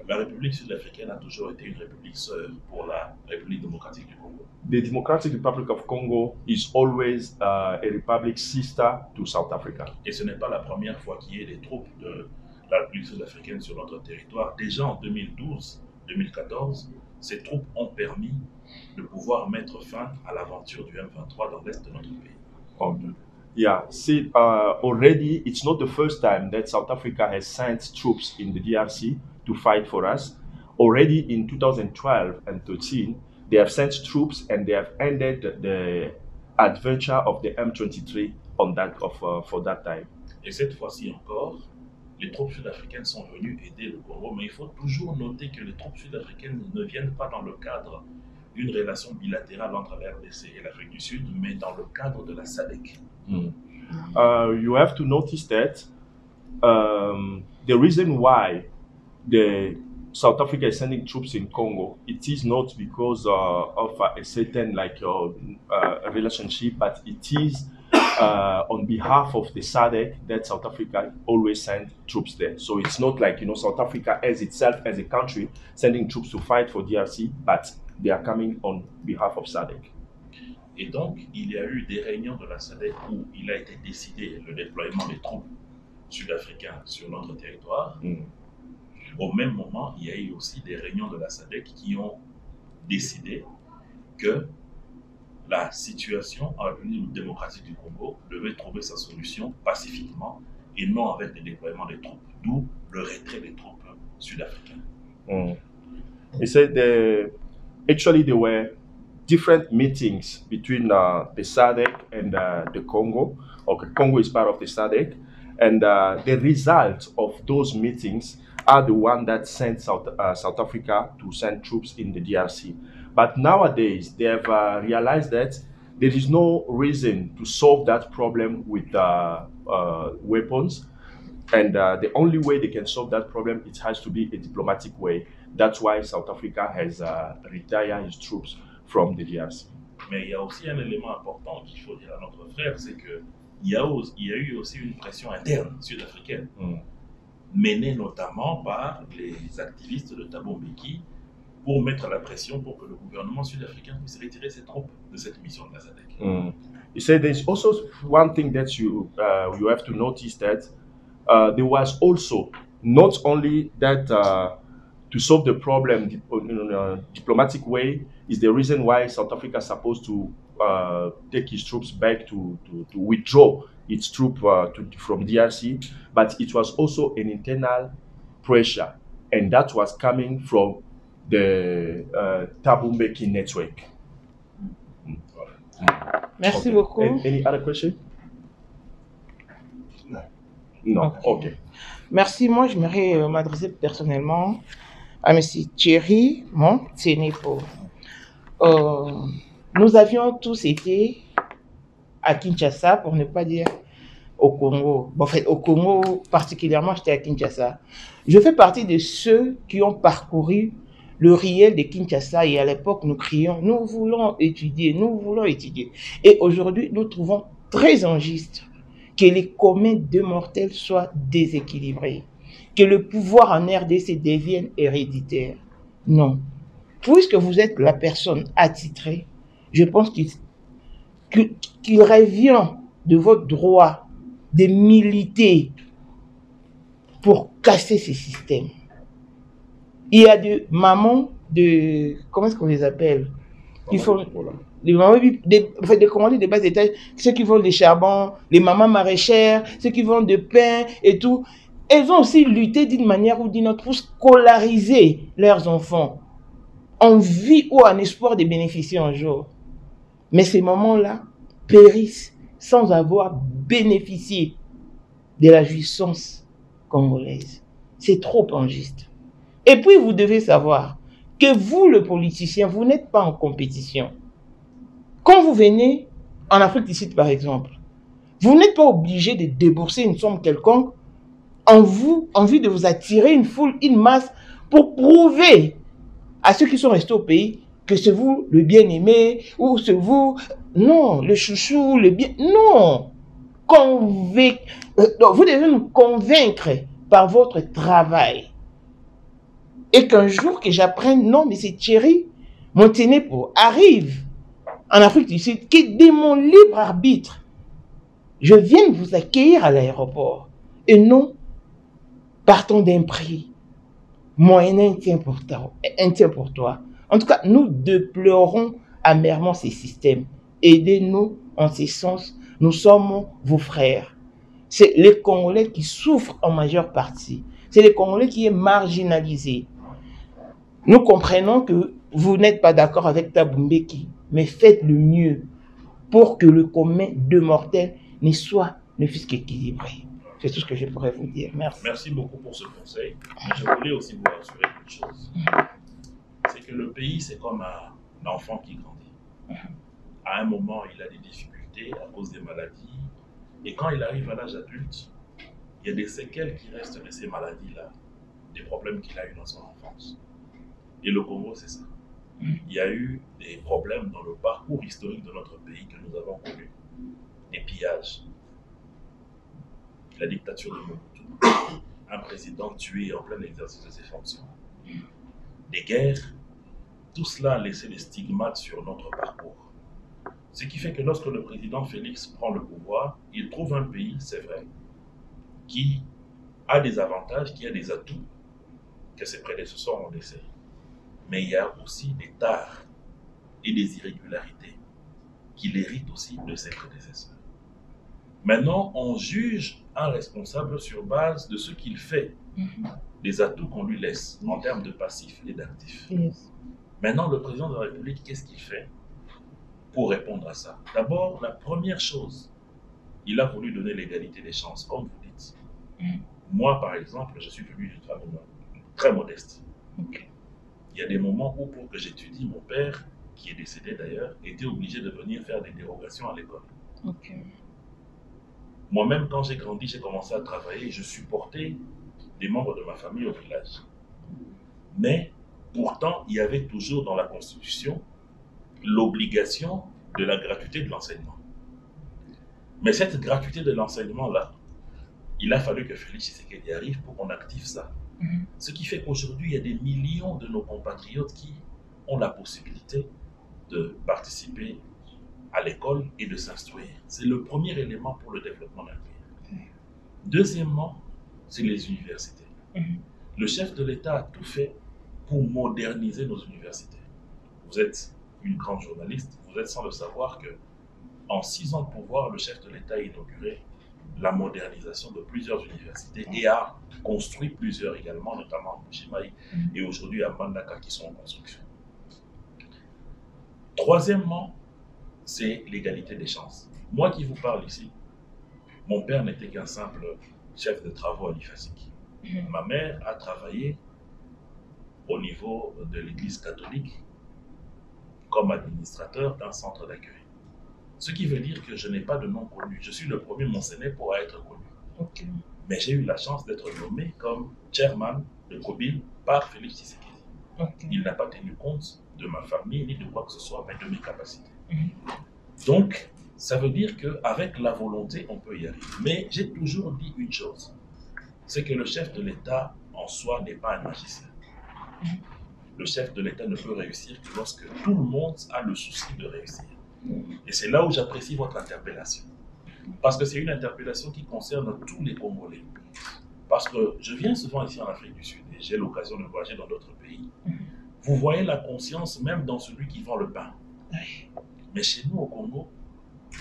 la République sud-africaine a toujours été une république sœur pour la République démocratique du Congo. The Democratic Republic of Congo is always a republic sister to South Africa. Et ce n'est pas la première fois qu'il y ait des troupes de la République sud-africaine sur notre territoire. Déjà en 2012-2014, ces troupes ont permis de pouvoir mettre fin à l'aventure du M23 dans l'est de notre pays. Okay. Yeah, see, already it's not the first time that South Africa has sent troops in the DRC to fight for us. Already in 2012 and 13, they have sent troops and they have ended the adventure of the M23 on that for that time. Et cette fois-ci encore, les troupes sud-africaines sont venues aider le Congo, mais il faut toujours noter que les troupes sud-africaines ne viennent pas dans le cadre d'une relation bilatérale entre la RDC et l'Afrique du Sud, mais dans le cadre de la SADC. You have to notice that the reason why the South Africa is sending troops in Congo, it is not because of a certain relationship, but it is on behalf of the SADC that South Africa always send troops there. So it's not like, South Africa as itself, as a country, sending troops to fight for DRC, but they are coming on behalf of SADC. Et donc, il y a eu des réunions de la SADC où il a été décidé le déploiement des troupes sud-africains sur notre territoire. Au même moment, il y a eu aussi des réunions de la SADC qui ont décidé que la situation en République démocratique du Congo devait trouver sa solution pacifiquement et non avec le déploiement des troupes, d'où le retrait des troupes sud-africaines. He said actually there were different meetings between the SADC and the Congo. Okay, Congo is part of the SADC, and the result of those meetings are the one that sent South Africa to send troops in the DRC. But nowadays, they have realized that there is no reason to solve that problem with weapons. And the only way they can solve that problem, it has to be a diplomatic way. That's why South Africa has retired his troops from the DRC. Mais il y a aussi un élément important qu'il faut dire à notre frère, c'est qu'il y a eu aussi une pression interne sud-africaine, menée notamment par les activistes de Thabo Mbeki, pour mettre la pression pour que le gouvernement sud-africain puisse retirer ses troupes de cette mission de la SADC. He said there's also one thing that you have to notice, that there was also not only that to solve the problem in a diplomatic way is the reason why South Africa is supposed to take his troops back to withdraw its troops from DRC, but it was also an internal pressure, and that was coming from the Thabo Mbeki network. Merci beaucoup. Any other question? No. No. Okay. Merci. Moi, j'aimerais m'adresser personnellement à M. Thierry Montenepo. Nous avions tous été à Kinshasa, pour ne pas dire au Congo. Bon, en fait, au Congo, particulièrement, j'étais à Kinshasa. Je fais partie de ceux qui ont parcouru le riel de Kinshasa, et à l'époque, nous crions, nous voulons étudier, nous voulons étudier. Et aujourd'hui, nous trouvons très injuste que les communs de mortels soient déséquilibrés, que le pouvoir en RDC devienne héréditaire. Non. Puisque vous êtes la personne attitrée, je pense qu'il revient de votre droit de militer pour casser ces systèmes. Il y a des mamans comment est-ce qu'on les appelle? Qui font les mamans de commander des bas étages, ceux qui vendent des charbons, les mamans maraîchères, ceux qui vendent de pain et tout. Elles ont aussi lutté d'une manière ou d'une autre pour scolariser leurs enfants en vie ou en espoir de bénéficier un jour. Mais ces mamans-là périssent sans avoir bénéficié de la jouissance congolaise. C'est trop injuste. Et puis, vous devez savoir que vous, le politicien, vous n'êtes pas en compétition. Quand vous venez en Afrique du Sud, par exemple, vous n'êtes pas obligé de débourser une somme quelconque en vue de vous attirer une foule, une masse, pour prouver à ceux qui sont restés au pays que c'est vous le bien-aimé, ou c'est vous, non, le chouchou, le bien, non. Vous devez nous convaincre par votre travail. Et qu'un jour que j'apprenne, non, mais c'est Thierry Montenepo arrive en Afrique du Sud, qui de mon libre arbitre, je viens vous accueillir à l'aéroport, et non partons d'un prix moyen intime pour toi. En tout cas, nous déplorons amèrement ces systèmes. Aidez-nous en ce sens, nous sommes vos frères. C'est les Congolais qui souffrent en majeure partie. C'est les Congolais qui est marginalisé. Nous comprenons que vous n'êtes pas d'accord avec Thabo Mbeki, mais faites le mieux pour que le commun de mortels ne fût qu'équilibré. C'est tout ce que je pourrais vous dire. Merci. Merci beaucoup pour ce conseil. Mais je voulais aussi vous rassurer une chose. C'est que le pays, c'est comme un enfant qui grandit. À un moment, il a des difficultés à cause des maladies. Et quand il arrive à l'âge adulte, il y a des séquelles qui restent de ces maladies-là, des problèmes qu'il a eu dans son enfance. Et le Congo, c'est ça. Il y a eu des problèmes dans le parcours historique de notre pays que nous avons connu. des pillages, la dictature de Mobutu, un président tué en plein exercice de ses fonctions, des guerres, tout cela a laissé des stigmates sur notre parcours. Ce qui fait que lorsque le président Félix prend le pouvoir, il trouve un pays, c'est vrai, qui a des avantages, qui a des atouts que ses prédécesseurs ont laissés. Mais il y a aussi des tares et des irrégularités qu'il hérite aussi de ses prédécesseurs. Maintenant, on juge un responsable sur base de ce qu'il fait, des atouts qu'on lui laisse en termes de passifs et d'actifs. Maintenant, le président de la République, qu'est-ce qu'il fait pour répondre à ça? D'abord, la première chose, il a voulu donner l'égalité des chances, comme vous dites. Moi, par exemple, je suis venu d'une famille très modeste. Il y a des moments où, pour que j'étudie, mon père, qui est décédé d'ailleurs, était obligé de venir faire des dérogations à l'école. Moi-même, quand j'ai grandi, j'ai commencé à travailler, je supportais des membres de ma famille au village. Mais, pourtant, il y avait toujours dans la Constitution l'obligation de la gratuité de l'enseignement. Mais cette gratuité de l'enseignement-là, il a fallu que Félix Tshisekedi arrive pour qu'on active ça. Ce qui fait qu'aujourd'hui, il y a des millions de nos compatriotes qui ont la possibilité de participer à l'école et de s'instruire. C'est le premier élément pour le développement d'un pays. Deuxièmement, c'est les universités. Le chef de l'État a tout fait pour moderniser nos universités. Vous êtes une grande journaliste, vous êtes sans le savoir que en 6 ans de pouvoir, le chef de l'État a inauguré la modernisation de plusieurs universités et a construit plusieurs également, notamment à Bujimaï et aujourd'hui à Mandaka qui sont en construction. Troisièmement, c'est l'égalité des chances. Moi qui vous parle ici, mon père n'était qu'un simple chef de travaux à l'IFASIC. Ma mère a travaillé au niveau de l'Église catholique comme administrateur d'un centre d'accueil. Ce qui veut dire que je n'ai pas de nom connu. Je suis le premier Monséné pour être connu. Mais j'ai eu la chance d'être nommé comme chairman de COBIL par Félix Tshisekedi. Il n'a pas tenu compte de ma famille ni de quoi que ce soit, mais de mes capacités. Donc, ça veut dire qu'avec la volonté, on peut y arriver. Mais j'ai toujours dit une chose, c'est que le chef de l'État en soi n'est pas un magicien. Le chef de l'État ne peut réussir que lorsque tout le monde a le souci de réussir. Et c'est là où j'apprécie votre interpellation. Parce que c'est une interpellation qui concerne tous les Congolais. Parce que je viens souvent ici en Afrique du Sud et j'ai l'occasion de voyager dans d'autres pays. Vous voyez la conscience même dans celui qui vend le pain. Mais chez nous au Congo,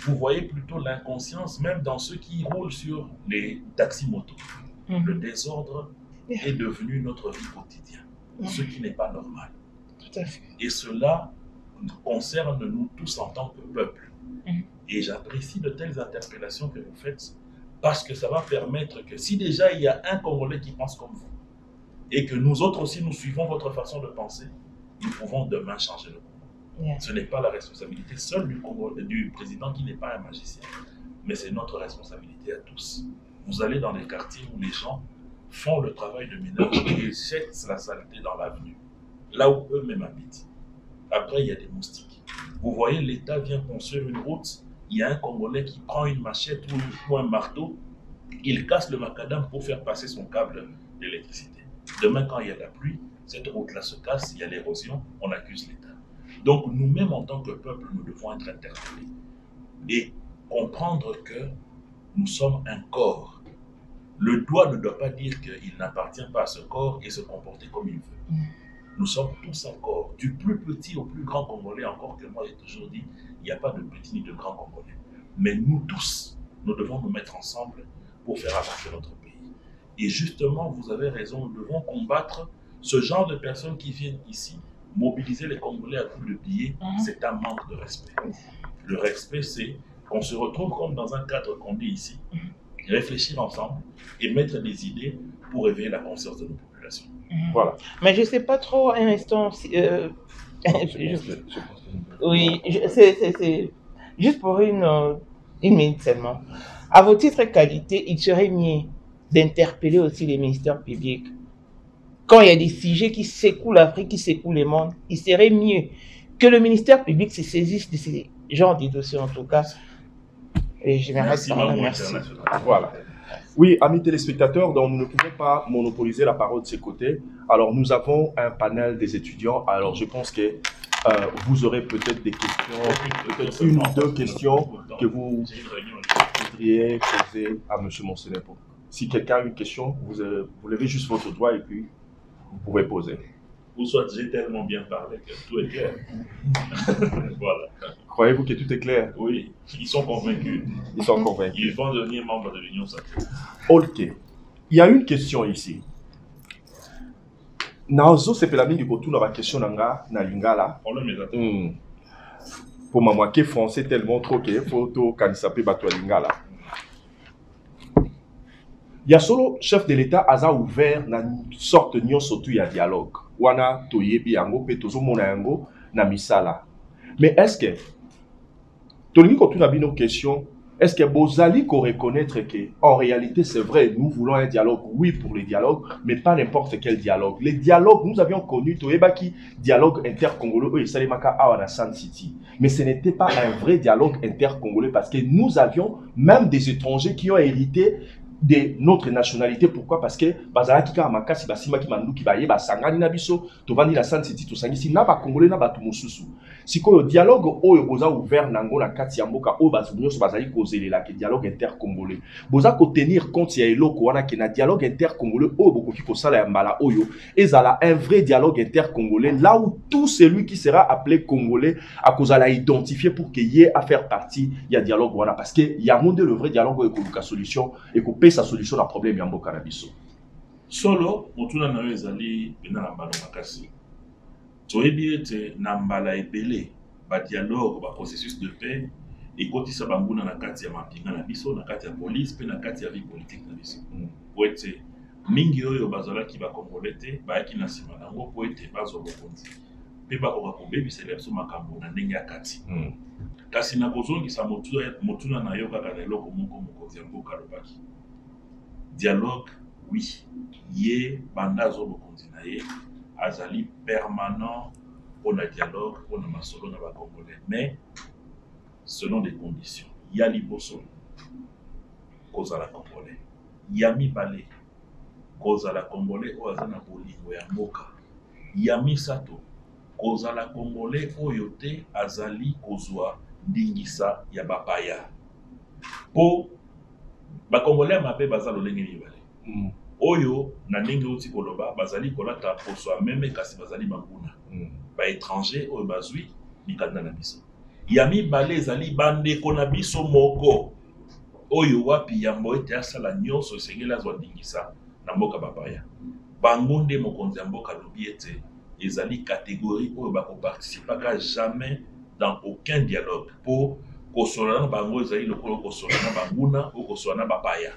vous voyez plutôt l'inconscience même dans ceux qui roulent sur les taxis-motos. Le désordre est devenu notre vie quotidienne, ce qui n'est pas normal. Tout à fait. Et cela concerne nous tous en tant que peuple. Et j'apprécie de telles interpellations que vous faites parce que ça va permettre que si déjà il y a un Congolais qui pense comme vous et que nous autres aussi nous suivons votre façon de penser, nous pouvons demain changer le Congo. Ce n'est pas la responsabilité seule du président qui n'est pas un magicien, mais c'est notre responsabilité à tous. Vous allez dans les quartiers où les gens font le travail de ménage et jettent la saleté dans l'avenue, là où eux-mêmes habitent. Après, il y a des moustiques. Vous voyez, l'État vient construire une route, il y a un Congolais qui prend une machette ou un marteau, il casse le macadam pour faire passer son câble d'électricité. Demain, quand il y a la pluie, cette route-là se casse, il y a l'érosion, on accuse l'État. Donc, nous-mêmes, en tant que peuple, nous devons être interpellés et comprendre que nous sommes un corps. Le doigt ne doit pas dire qu'il n'appartient pas à ce corps et se comporter comme il veut. Nous sommes tous un corps, du plus petit au plus grand Congolais, encore que moi j'ai toujours dit, il n'y a pas de petit ni de grand Congolais. Mais nous tous, nous devons nous mettre ensemble pour faire avancer notre pays. Et justement, vous avez raison, nous devons combattre ce genre de personnes qui viennent ici, mobiliser les Congolais à coups de billets, c'est un manque de respect. Le respect, c'est qu'on se retrouve comme dans un cadre qu'on dit ici, réfléchir ensemble et mettre des idées pour éveiller la conscience de nos populations. Voilà. Mais je ne sais pas trop un instant si, oui, c'est juste pour une minute seulement. À vos titres et qualités, il serait mieux d'interpeller aussi les ministères publics. Quand il y a des sujets qui secouent l'Afrique, qui secouent le monde, il serait mieux que le ministère public se saisisse de ces genres de dossiers en tout cas. Et je m'arrête Merci, par là. Maman Merci. International. Voilà. Oui, amis téléspectateurs, donc nous ne pouvons pas monopoliser la parole de ces côtés. Alors, nous avons un panel des étudiants. Alors, je pense que vous aurez peut-être des questions, peut-être une ou deux questions que vous voudriez poser à M. Monsenepo. Si quelqu'un a une question, vous levez juste votre doigt et puis vous pouvez poser. Ou soit j'ai tellement bien parlé que tout est clair. Voilà. Croyez-vous que tout est clair? Oui, ils sont convaincus. Ils sont convaincus. Ils vont devenir membres de l'Union sacrée. Ok. Il y a une question ici. Naozo sepelami du kotu na ba question nanga na lingala. On le met à Pour maman qui est français tellement trop que photo kanisa pe bato ya lingala. Il y a solo chef de l'État a ouvert na sorte de surtout ya dialogue. Wana toyebi yango pe tozo mona yango na misala. Mais est-ce que Tony quand tu as une question, est-ce que Bozali qu'on reconnaître que en réalité c'est vrai, nous voulons un dialogue, oui pour le dialogue, mais pas n'importe quel dialogue. Les dialogues, nous avions connu Toyebaki dialogue intercongolais et Salimaka Awana San City, mais ce n'était pas un vrai dialogue intercongolais parce que nous avions même des étrangers qui ont hérité de notre nationalité. Pourquoi? Parce que bazalaki ka makasi basima ki manduki baye basangani na biso tovandi na San City tosangisi na ba congolais na batu mosusu. Sikoyo dialogue oyo boza ouvert nango na kati ya mboka oyo bato nyonso bazali kozelela ke dialogue intercongolais. Boza ko tenir compte ya eloko wana ke na dialogue intercongolais oyo bokoki kosala ya mbala oyo ezala un vrai dialogue intercongolais là où tout celui qui sera appelé congolais a kozala identifié pour que y ait à faire partie ya dialogue wana parce que ya monde le vrai dialogue oyo koluka solution et ko sa solution à problème ya mboka na biso. Solo motuna na yo ezali pena na mbala makasi. Toyebi ete na mbala ebele ba dialogue ba processus de paix ekotisa banguna na kati ya mapinga na biso na kati ya police pe na kati ya vie politique na biso. Po ete mingi oyo bazalaki ba congolais te bayaki na nsima nango po ete bazwa bokonzi pe bakoka kobebisela biso makambo na ndenge ya kati. Kasi na kozongisa motuna na yo kaka na eloko moko mokonzi ya mboka alobaki. Dialogue, oui. Yé, bandazo bokonzi na ye, azali permanent pour le dialogue, pour le masolo na ba congolais. Mais, selon des conditions. Ya liboso, koza la congolais. Ya mibale, koza la congolais, o azana bolingo ya mboka. Ya misato, koza la congolais, oyote, azali kozwa ndingisa ya bapaya. Po, ba congolais mabe baza lolenge mibale. Oyo na ndenge oti koloba bazali kolata poso meme kasi bazali banguna. Ba étranger oyo bazwi mikanda na biso. Ya mibale ezali bandeko na biso moko. Oyo wapi yambo ete asala nyonso esengeli azwa ndingisa na mboka bapaya. Bangonde mokonzi ya mboka lobi ete ezali catégorie oyo bakoparticipaka jamais dans aucun dialogue pour kosolana bango ezali lokolo kosolana banguna ou kosolana bapaya.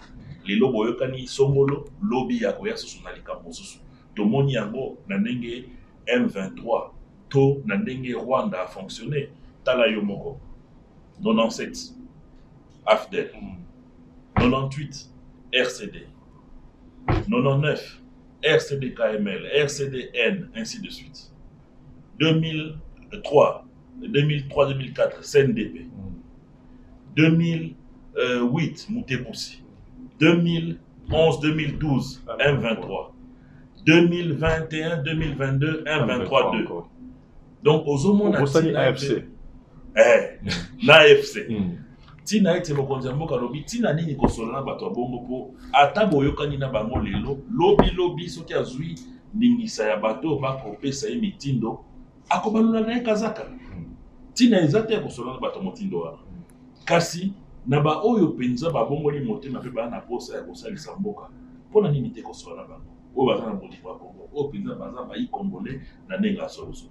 Lelo boyokani songolo lobi ya koya susu na likambo susu. Tomoni yango na ndenge M23 to na ndenge Rwanda a fonctionné tala yo moko. 97 AFDEL, 98 RCD, 99 RCD KML, RCDN, ainsi de suite. 2003, 2004 CNDP, 2008 Mouteboussi, 2011, 2012 M23, 2021, 2022 M23 2. Donc aux hommes AFC. Na AFC. Tina ete mokonzi mboka lobi tina nini kosolana bato ya bongo po ata boyokani na bango lelo lobi soki azwi ndingisa ya bato bakopesa ye mitindo akobalula na ye kazaka. Tina ezate ya kosolana bato motindo wana. Kasi na ba oyo penza babongoli motema pe bana posa ya kosalisa mboka mpona nini te kosolana bango oyo baza na moliko ya Kongo oyo penza baza bayi congolais na ndenge ya solosolo.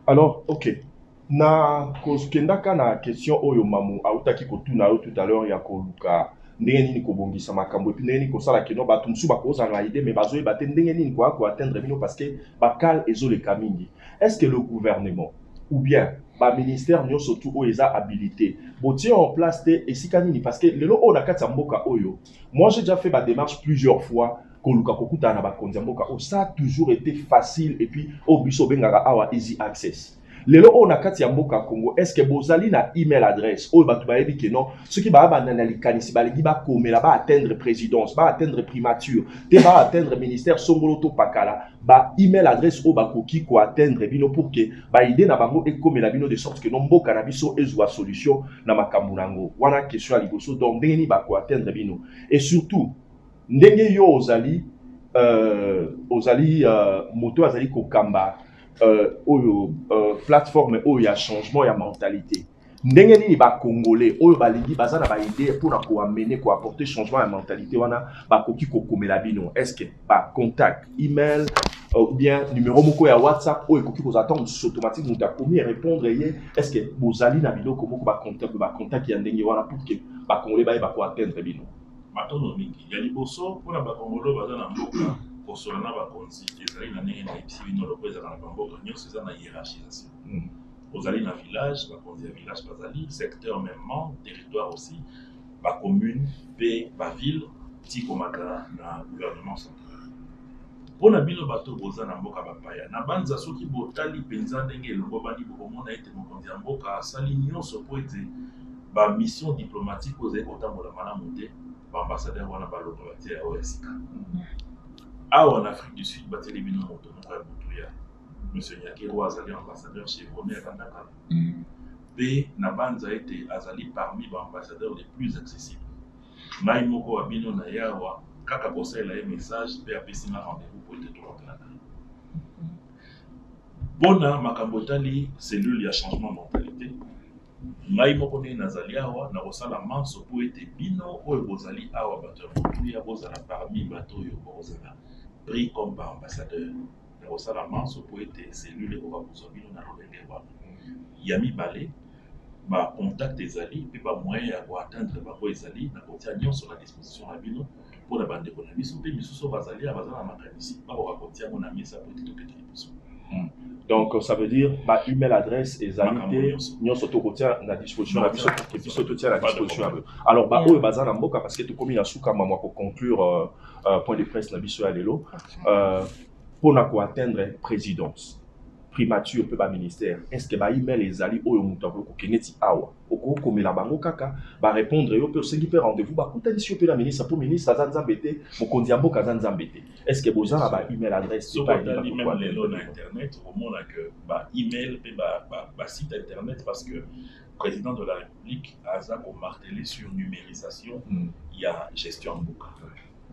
Alors, ok. Na kozokendaka na question oyo mamu autaki kotuna yo tout à l'heure ya koluka ndenge nini kobongisa makambo et puis ndenge nini kosala keno bato mosusu bakozanga idée mais bazoyeba te ndenge nini ko atteindre bino parce que bakal ezoleka mingi. Est-ce que le gouvernement ou bien ba ministère nyo surtout oyo eza habilité botie en place te esika nini parce que lelo oyo na kati ya mboka oyo moi j'ai déjà fait ba démarche plusieurs fois koluka kokutana na bakonzi ya mboka oyo ça a toujours été facile et puis obiso bengaka awa easy access. lelo on a kati ya mboka Congo, est-ce que bozali na email adresse o batu ba yebi ke non ce qui ba na likanisi ba legi ba komela ba atteindre présidence, ba atteindre primature, te ba atteindre ministère songolo to pakala, ba email adresse o ba koki ko atteindre bino pour que ba idée na bango e komela bino de sorte que non mboka na biso ezwa solution na makambo nango. Wana question à liboso donc ndenge ni ba ko atteindre bino et surtout ndenge yo ozali moto azali kokamba oyo plateforme oyo ya changement ya mentalité ndenge nini ba congolais oyo balingi baza na ba idée pour na ko amener ko apporter changement ya mentalité wana ba koki ko komela bino est-ce que ba contact email ou bien numéro moko ya WhatsApp oyo koki ko attendre automatique muta komi répondre ye est-ce que bozali na biloko moko ba contact ya ndenge wana pour que ba congolais ba ko atteindre bino matono mingi ya liboso mpona bakongolo baza na mboka kosola na bakonzi ezali na ndenge na yebisi bino loko ezala na bamboka nyonso eza na hiérarchisation ozali na village bakonzi ya village bazali secteur mêmement territoire aussi bacommune mpe baville tikomaka na gouvernement central mpona bino bato boza na mboka bapaya na banza soki botali mpenza ndenge elongo bani bokomona ete mokonzi ya mboka asali nyonso mpo ete bamission diplomatique oyo ezali kotambola malamu te ambassadeur wana baloko batia oyo esika awa en Afrique du Sud bateli bino moto moko ya Butuya monsieur Nyakero azali ambassadeur chez Romer Kandaka pe na banza ete azali parmi ba ambassadeurs les plus accessibles ngai moko wa bino na yawa kaka kosalela ye message pe apesi na rendez-vous pour ete tolobelaka bona makambo etali cellule ya changement mentalité ngai moko ndenge nazali awa na kosala manso mpo ete bino oyo bozali awa bato ya Butuya bozala parmi bato oyo bozala pris comme ba ambassadeur na kosala manso mpo ete cellule ekoka kozwa bino na lolenge wana ya mibale bacontact ezali mpe bamoyen ya koatteindre bango ezali na kotia nyonso na disposition na bino mpona bandeko na biso mpe misusu bazali baza na makanisi bakoka kotia ngo na mesa mpo ete tokete liboso. Donc ça veut dire ma email adresse ezalité nyonso to kotia na disposition na biso pour que biso to tia na disposition. Alors ba oyo baza na mboka parce que to komi na suka mama ko conclure point de presse na biso ya lelo pour na ko atteindre présidence primature pe ba ministère est-ce que ba email ezali oyo mutu ko keneti awa oko komela bango kaka ba répondre yo pe sengi pe rendez-vous ba kutani si pe la ministre pour ministre azanza mbete mokonzi ya mboka azanza mbete est-ce que boza ba email adresse so pas email lelo na internet au monde que ba email pe ba site internet parce que président de la République a martelé sur numérisation il y a gestion mboka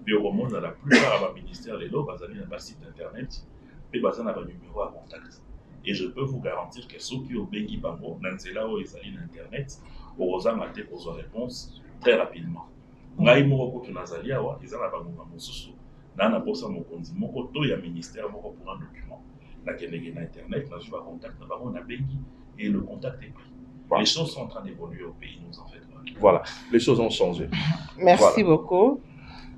mais au monde la plupart ba ministère lelo bazali na ba site internet pe bazana ba numéro à contact. Et je peux vous garantir que ceux qui ont béni bango, nanzela o ezali na internet, orozanga te kozwa réponse très rapidement. Ngai moko ko nazali awa ezala bango mosusu. Na na posa mokonzi moko to ya ministère moko pour un document. Na kenenge na internet, na je vais contact na bango na béni et le contact est pris. Voilà. Les choses sont en train d'évoluer au pays, nous en fait. Voilà, les choses ont changé. Merci beaucoup.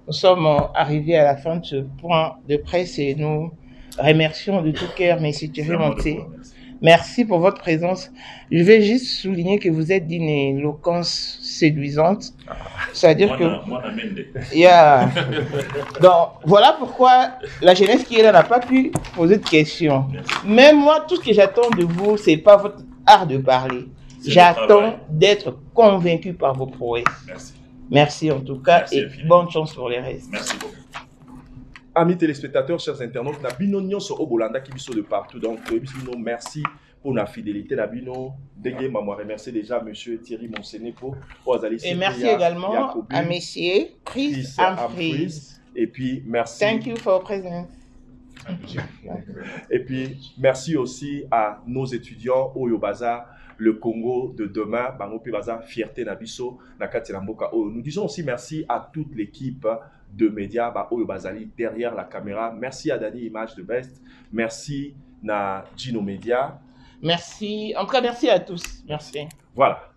Nous sommes arrivés à la fin de ce point de presse et nous remercions de tout cœur, M. Thierry Monté. Merci pour votre présence. Je vais juste souligner que vous êtes d'une éloquence séduisante. C'est-à-dire que... Yeah. Donc, voilà pourquoi la jeunesse qui est là n'a pas pu poser de questions. Même moi, tout ce que j'attends de vous, c'est pas votre art de parler. J'attends d'être convaincu par vos prouesses. Merci. Merci en tout cas et bonne chance pour les restes. Merci beaucoup. Amis téléspectateurs, chers internautes, Nabino Nyonso Obolanda qui sont de partout. Donc, merci pour la fidélité. Nabino, Dege, moi remercie déjà Monsieur Thierry Monsenepo. Et merci également à Monsieur Chris Humphries. Et puis, merci. Thank you for your presence. Et puis, merci aussi à nos étudiants au Yobaza, le Congo de demain, Bango Pibaza, Fierté Nabiso, Nakati Lamboka. Nous disons aussi merci à toute l'équipe de médias Oyo Bazali derrière la caméra. Merci à Dani Image de Best. Merci à Gino Media. Merci. En tout cas, merci à tous. Merci. Voilà.